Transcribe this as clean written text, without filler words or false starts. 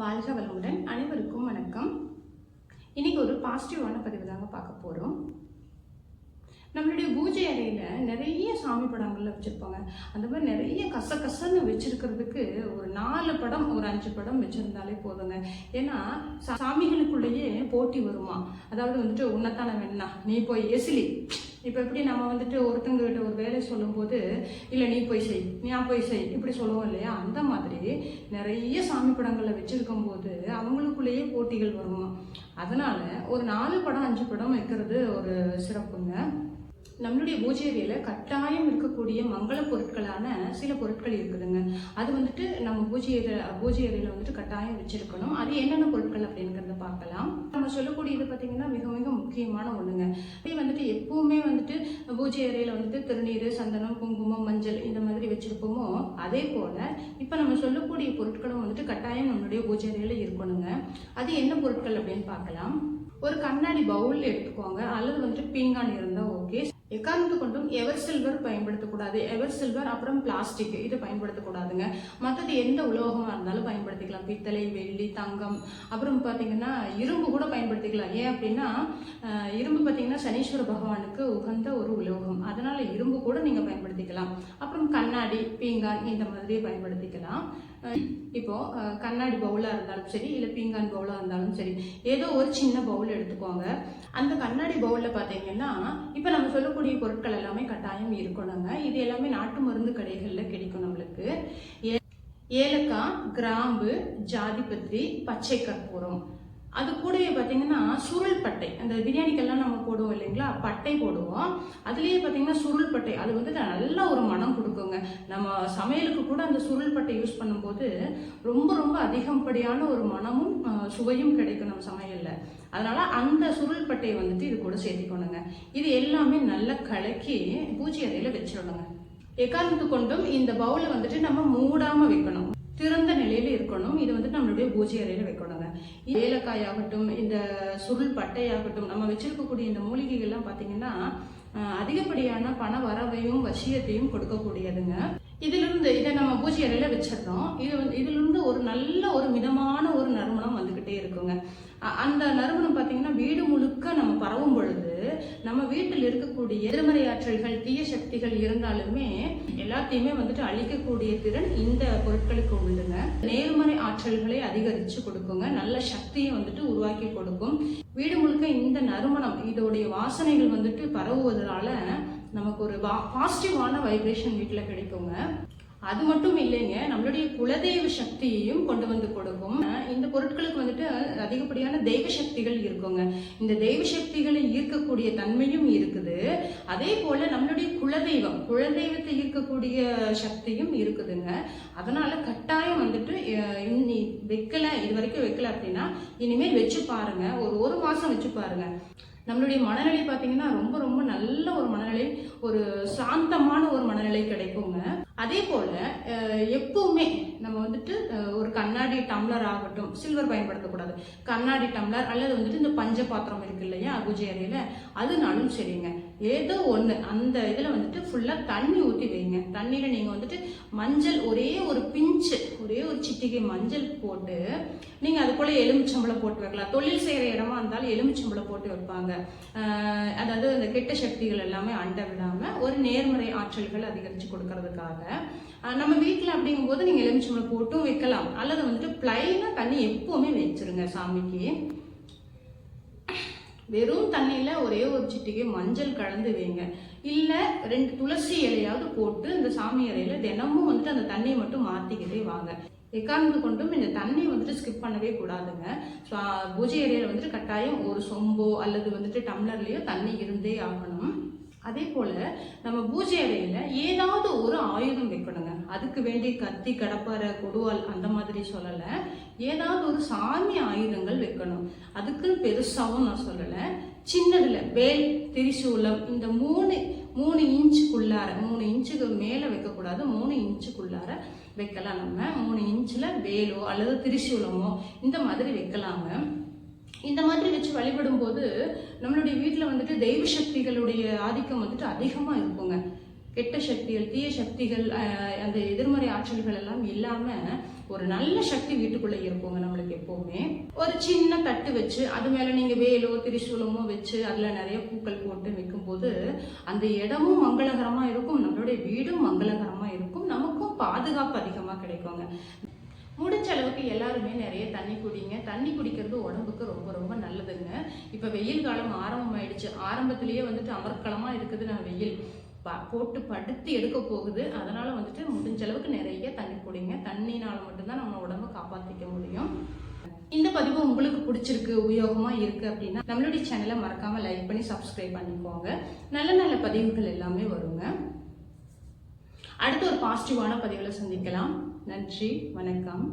வாழ்க வளமுடன். அனைவருக்கும் வணக்கம். இன்னைக்கு ஒரு பாசிட்டிவான பதிவு தாங்க பார்க்க போகிறோம். நம்மளுடைய பூஜை அறையில் நிறைய சாமி படங்கள்ல வச்சுருப்பாங்க. அந்த மாதிரி நிறைய கசன்னு வச்சுருக்கிறதுக்கு ஒரு 4 படம் ஒரு 5 படம் வச்சுருந்தாலே போதுங்க. ஏன்னா சாமிகளுக்குள்ளேயே போட்டி வருமா, அதாவது வந்துட்டு உன்னைத்தான வேணா நீ போய் எசிலி. இப்போ எப்படி நம்ம வந்துட்டு ஒருத்தங்கிட்ட ஒரு வேலை சொல்லும்போது இல்லை நீ போய் செய், நான் போய் செய் இப்படி சொல்லுவோம் இல்லையா, அந்த மாதிரி நிறைய சாமி படங்களை வச்சுருக்கும் போது அவங்களுக்குள்ளேயே போட்டிகள் வருமா. அதனால ஒரு 4 படம் 5 படம் வைக்கிறது ஒரு சிறப்புங்க. நம்மளுடைய பூஜை அறையில் கட்டாயம் இருக்கக்கூடிய மங்கள பொருட்களான சில பொருட்கள் இருக்குதுங்க. அது வந்துட்டு நம்ம பூஜை அறையில் வந்துட்டு கட்டாயம் வச்சிருக்கணும். அது என்னென்ன பொருட்கள் அப்படிங்கிறத பார்க்கலாம். நம்ம சொல்லக்கூடியது பார்த்தீங்கன்னா மிக மிக முக்கியமான ஒண்ணுங்க. அதே வந்துட்டு எப்பவுமே வந்துட்டு பூஜை அறையில் வந்துட்டு திருநீர், சந்தனம், குங்குமம், மஞ்சள் இந்த மாதிரி வச்சிருப்போமோ அதே போல இப்போ நம்ம சொல்லக்கூடிய பொருட்களும் வந்துட்டு கட்டாயம் நம்மளுடைய பூஜை அறையில் இருக்கணுங்க. அது என்ன பொருட்கள் அப்படின்னு பார்க்கலாம். ஒரு கண்ணாடி பவுல் எடுத்துக்கோங்க, அல்லது வந்துட்டு பீங்கான் இருந்தால் ஓகே. எக்காரணத்து கொண்டும் எவர் சில்வர் பயன்படுத்தக்கூடாது. எவர் சில்வர் அப்புறம் பிளாஸ்டிக் இதை பயன்படுத்தக்கூடாதுங்க. மற்றது எந்த உலோகமாக இருந்தாலும் பயன்படுத்திக்கலாம். பித்தளை, வெள்ளி, தங்கம், அப்புறம் பார்த்தீங்கன்னா இரும்பு கூட பயன்படுத்திக்கலாம். ஏன் அப்படின்னா இரும்பு பார்த்தீங்கன்னா சனீஸ்வர பகவானுக்கு உகந்த ஒரு உலோகம், அதனால இரும்பு கூட நீங்கள் பயன்படுத்திக்கலாம். அப்புறம் கண்ணாடி, பீங்கான் இந்த மாதிரி பயன்படுத்திக்கலாம். இப்போ கண்ணாடி பவுலாக இருந்தாலும் சரி, இல்லை பீங்கான் பவுலாக இருந்தாலும் சரி, ஏதோ ஒரு சின்ன பவுல் எடுத்துக்கோங்க. அந்த கண்ணாடி பவுலில் பார்த்தீங்கன்னா இப்போ நம்ம சொல்லக்கூடிய பொருட்கள் எல்லாமே கட்டாயம் இருக்கணுங்க. இது எல்லாமே நாட்டு மருந்து கடைகளில் கிடைக்கும் நம்மளுக்கு. ஏலக்காய், கிராம்பு, ஜாதிபத்திரி, பச்சை கற்பூரம், அது கூடவே பார்த்தீங்கன்னா சுருள் பட்டை, அந்த பிரியாணிக்கெல்லாம் நம்ம போடுவோம் இல்லைங்களா, பட்டை போடுவோம். அதுலேயே பார்த்தீங்கன்னா சுருள் பட்டை, அது வந்து நல்ல ஒரு மனம் கொடுக்குங்க. நம்ம சமையலுக்கு கூட அந்த சுருள் பட்டை யூஸ் பண்ணும்போது ரொம்ப ரொம்ப அதிகப்படியான ஒரு மனமும் சுவையும் கிடைக்கும் நம்ம சமையலில். அதனால அந்த சுருள் பட்டையை வந்துட்டு இது கூட சேர்த்திக்கணுங்க. இது எல்லாமே நல்லா கலக்கி பூஜை அறையில் வச்சிடணுங்க. எக்காரணத்து கொண்டும் இந்த பவுலை வந்துட்டு நம்ம மூடாமல் வைக்கணும், திறந்த நிலையில இருக்கணும். இது வந்து நம்மளுடைய பூஜை அறையில வைக்கணுங்க. ஏலக்காயாகட்டும், இந்த சுருள் பட்டையாகட்டும், நம்ம வச்சிருக்கக்கூடிய இந்த மூலிகைகள்லாம் பார்த்தீங்கன்னா அதிகப்படியான பண வரவையும் வசியத்தையும் கொடுக்கக்கூடியதுங்க. இதிலிருந்து இதை நம்ம பூஜை அறையில வச்சிடறோம். இதிலிருந்து ஒரு நல்ல ஒரு மிதமான ஒரு நறுமணம் வந்துகிட்டே இருக்குங்க. அந்த நறுமணம் பார்த்தீங்கன்னா வீடு முழுக்க நம்ம பரவும் பொழுது நம்ம வீட்டில் இருக்கக்கூடிய எதிர்மறை ஆற்றல்கள், தீய சக்திகள் இருந்தாலுமே எல்லாத்தையுமே வந்துட்டு அழிக்கக்கூடிய திறன் இந்த பொருட்களுக்கு உண்டுங்க. நேர்மறை ஆற்றல்களை அதிகரிச்சு கொடுக்குங்க, நல்ல சக்தியை வந்துட்டு உருவாக்கி கொடுக்கும். வீடு முழுக்க இந்த நறுமணம், இதோடைய வாசனைகள் வந்துட்டு பரவுவதனால நமக்கு ஒரு பாசிட்டிவான வைப்ரேஷன் வீட்டில் கிடைக்குங்க. அது மட்டும் இல்லைங்க, நம்மளுடைய குலதெய்வ சக்தியையும் கொண்டு வந்து கொடுக்கும். இந்த பொருட்களுக்கு வந்துட்டு அதிகப்படியான தெய்வ சக்திகள் இருக்குங்க. இந்த தெய்வ சக்திகளை ஈர்க்கக்கூடிய தன்மையும் இருக்குது. அதே போல நம்மளுடைய குலதெய்வத்தை ஈர்க்கக்கூடிய சக்தியும் இருக்குதுங்க. அதனால கட்டாயம் வந்துட்டு வைக்கல, இது வரைக்கும் வைக்கல அப்படின்னா இனிமேல் வச்சு பாருங்க. ஒரு மாசம் வச்சு பாருங்க. நம்மளுடைய மனநிலை பார்த்தீங்கன்னா ரொம்ப ரொம்ப நல்ல ஒரு மனநிலை, ஒரு சாந்தமான ஒரு மனநிலை கிடைக்குங்க. அதே போல எப்பவுமே நம்ம வந்துட்டு ஒரு கண்ணாடி டம்ளர் ஆகட்டும், சில்வர் பயன்படுத்தக்கூடாது, கண்ணாடி டம்ளர் அல்லது வந்துட்டு இந்த பஞ்ச பாத்திரம் இருக்கு இல்லையா பூஜை அறையில, அதுனாலும் சரிங்க. ஏதோ ஒன்று அந்த இதில் வந்துட்டு ஃபுல்லாக தண்ணி ஊற்றி வைங்க. தண்ணியில் நீங்கள் வந்துட்டு மஞ்சள் ஒரே ஒரு பிஞ்சு, ஒரே ஒரு சிட்டிகை மஞ்சள் போட்டு நீங்கள் அது போல் எலுமிச்சம்பளம் போட்டு வைக்கலாம். தொழில் செய்கிற இடமா இருந்தாலும் எலுமிச்சம்பளம் போட்டு வைப்பாங்க. அதாவது அந்த கெட்ட சக்திகள் எல்லாமே அண்ட விடாமல் ஒரு நேர்மறை ஆற்றல்கள் அதிகரித்து கொடுக்கறதுக்காக நம்ம வீட்டில் அப்படிங்கும்போது நீங்கள் எலுமிச்சம்பளம் போட்டும் வைக்கலாம், அல்லது வந்துட்டு பிளைனாக தண்ணி எப்பவுமே வச்சிருங்க. சாமிக்கு வெறும் தண்ணியில் ஒரே ஒரு சிட்டிகை மஞ்சள் கலந்து வைங்க, இல்லை 2 துளசி இலையாவது போட்டு இந்த சாமி அறையில் தினமும் வந்துட்டு அந்த தண்ணியை மட்டும் மாற்றிக்கிட்டே வாங்க. எக்காரணத்து கொண்டும் இந்த தண்ணி வந்துட்டு ஸ்கிப் பண்ணவே கூடாதுங்க. ஸோ பூஜை அறையில் வந்துட்டு கட்டாயம் ஒரு சொம்போ அல்லது வந்துட்டு டம்ளர்லேயோ தண்ணி இருந்தே ஆகணும். அதே போல் நம்ம பூஜை அறையில் ஏதாவது ஒரு ஆயுதம் வைக்கணுங்க. அதுக்கு வேண்டிய கத்தி, கடப்பாரை, கொடுவால் அந்த மாதிரி சொல்லலை, ஏதாவது ஒரு சாமி ஆயுதங்கள் வைக்கணும். அதுக்குன்னு பெருசாகவும் நான் சொல்லலை, சின்னதில் வேல், திரிசூலம், இந்த 3 இன்ச்சுக்குள்ளார, 3 இன்ச்சுக்கு மேலே வைக்கக்கூடாது, 3 இன்ச்சுக்குள்ளார வைக்கலாம். நம்ம 3 இன்ச்சில் வேலோ அல்லது திரிசூலமோ இந்த மாதிரி வைக்கலாங்க. இந்த மாதிரி வச்சு வழிபடும் போது நம்மளுடைய வீட்டில் வந்துட்டு தெய்வ சக்திகளுடைய ஆதிக்கம் வந்துட்டு அதிகமாக இருக்குங்க. கெட்ட சக்திகள், தீய சக்திகள், அந்த எதிர்மறை ஆற்றல்கள் எல்லாம் இல்லாம ஒரு நல்ல சக்தி வீட்டுக்குள்ள இருக்குங்க நம்மளுக்கு எப்பவுமே. ஒரு சின்ன தட்டு வச்சு அது மேல நீங்க வேலோ திரிசூலமோ வச்சு அதுல நிறைய பூக்கள் போட்டு வைக்கும் போது அந்த இடமும் மங்களகரமா இருக்கும், நம்மளுடைய வீடும் மங்களகரமா இருக்கும், நமக்கும் பாதுகாப்பு அதிகமா கிடைக்குங்க. முடிஞ்ச அளவுக்கு எல்லாருமே நிறைய தண்ணி குடிங்க. தண்ணி குடிக்கிறது உடம்புக்கு ரொம்ப ரொம்ப நல்லதுங்க. இப்போ வெயில் காலம் ஆரம்பமாயிடுச்சு. ஆரம்பத்திலேயே வந்துட்டு அமர்க்களமா இருக்குது, நான் வெயில் போட்டு படுத்து எடுக்க போகுது. அதனால வந்துட்டு முடிஞ்ச அளவுக்கு நிறைய தண்ணி குடிங்க. தண்ணினால மட்டும்தான் நம்ம உடம்பை காப்பாற்றிக்க முடியும். இந்த பதிவு உங்களுக்கு பிடிச்சிருக்கு, உபயோகமா இருக்கு அப்படின்னா நம்மளுடைய சேனலை மறக்காம லைக் பண்ணி சப்ஸ்கிரைப் பண்ணிக்கோங்க. நல்ல நல்ல பதிவுகள் எல்லாமே வருங்க. அடுத்து ஒரு பாசிட்டிவான பதிவில் சந்திக்கலாம். நன்றி, வணக்கம்.